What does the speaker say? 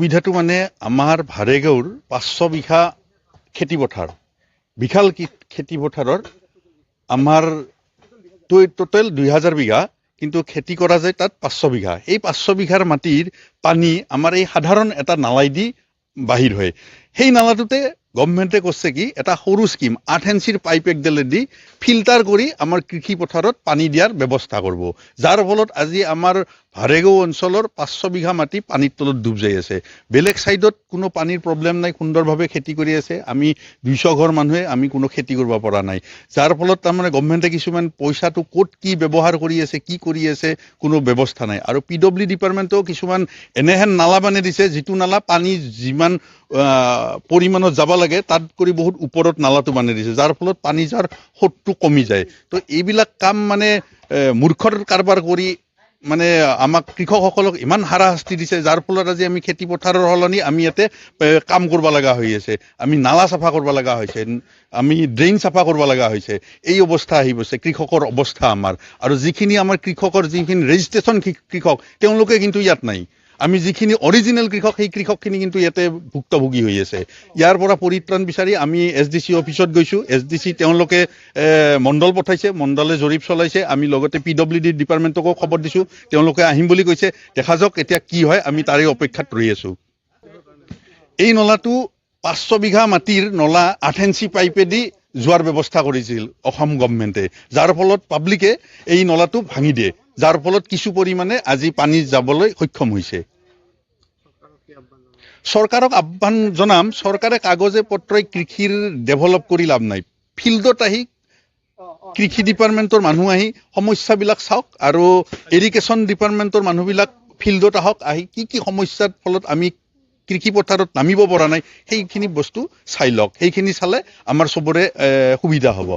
অসুবিধাটো মানে আমাৰ ভাৰেগাঁৱৰ 500 বিঘা খেতি পথাৰ বিশাল খেতি পথাৰৰ আমাৰ টোটেল 2000 বিঘা কিন্তু খেতি কৰা যায় তাত 500 বিঘা এই 500 বিঘাৰ মাটিৰ পানী আমাৰ এই সাধাৰণ এটা নালাই দি বাহিৰ হয় সেই নালাটোতে গভৰ্ণমেণ্টে কৈছে কি এটা সৰু স্কিম 8 ইঞ্চিৰ পাইপ একডালে দি ফিল্টাৰ কৰি আমাৰ কৃষি পথাৰত পানী দিয়াৰ ব্যৱস্থা কৰিব যাৰ ফলত আজি আমাৰ ভাৰেগাঁও অঞ্চলৰ 500 বিঘা মাটি পানীৰ তলত ডুব যাই আছে বেলেগ সাইডত কোনো পানীৰ প্ৰবলেম নাই সুন্দৰভাৱে খেতি কৰি আছে আমি 200 ঘৰ মানুহে আমি কোনো খেতি কৰিব পৰা নাই যাৰ ফলত তাৰমানে গভৰ্ণমেণ্টে কিছুমান পইচাটো ক'ত কি ব্যৱহাৰ কৰি আছে কি কৰি আছে কোনো ব্যৱস্থা নাই আৰু পিডব্লিউ ডিপাৰ্টমেণ্টও কিছুমান এনেহেন নালা বানি দিছে যিটো নালা পানী যিমান পৰিমাণত যাব লাগে তাত কৰি বহুত ওপৰত নালাটো বানি দিছে যাৰ ফলত পানী যাৰ হতটো কমি যায় তো এইবিলাক কাম মানে মূৰ্খৰ কাৰবাৰ কৰি মানে আমাক কৃষকসকলক ইমান হাৰাশাস্তি দিছে যাৰ ফলত আজি আমি খেতি পথাৰৰ হলনি আমি ইয়াতে কাম কৰিব লগা হৈ আছে আমি নালা চাফা কৰিব লগা হৈছে আমি ড্ৰেইন চাফা কৰিব লগা হৈছে এই অৱস্থা আহি গৈছে কৃষকৰ অৱস্থা আমাৰ আৰু যিখিনি আমাৰ কৃষকৰ যিখিনি ৰেজিষ্ট্ৰেচন কৃষক তেওঁলোকে কিন্তু ইয়াত নাই আমি যিখিনি অৰিজিনেল কৃষক সেই কৃষকখিনি কিন্তু ইয়াতে ভুক্তভোগী হৈ আছে ইয়াৰ পৰা পৰিত্ৰাণ বিচাৰি আমি এছডিসি অফিচত গৈছো এছডিসি তেওঁলোকে মণ্ডল পঠাইছে মণ্ডলে জৰীপ চলাইছে আমি লগতে পিডব্লিউডি ডিপাৰ্টমেণ্টকো খবৰ দিছো তেওঁলোকে আহিম বুলি কৈছে দেখা যাওক এতিয়া কি হয় আমি তাৰে অপেক্ষাত ৰৈ আছো এই নলাটো 500 বিঘা মাটিৰ নলা 8 ইঞ্চি পাইপেদি যোৱাৰ ব্যৱস্থা কৰিছিল অসম গভৰ্ণমেণ্টে যাৰ ফলত পাব্লিকে এই নলাটো ভাঙি দিয়ে যাৰ ফলত কিছু পৰিমাণে আজি পানী যাবলৈ সক্ষম হৈছে চৰকাৰক আহ্বান জনাম চৰকাৰে কাগজে পত্ৰই কৃষিৰ ডেভেলপ কৰি লাভ নাই ফিল্ডত আহি কৃষি ডিপাৰ্টমেণ্টৰ মানুহ আহি সমস্যাবিলাক চাওক আৰু ইৰিগেশ্যন ডিপাৰ্টমেণ্টৰ মানুহবিলাক ফিল্ডত আহক আহি কি সমস্যাৰ ফলত আমি কৃষি পথাৰত নামিব পৰা নাই সেইখিনি বস্তু চাই লওক সেইখিনি চালে আমাৰ সবৰে সুবিধা হ'ব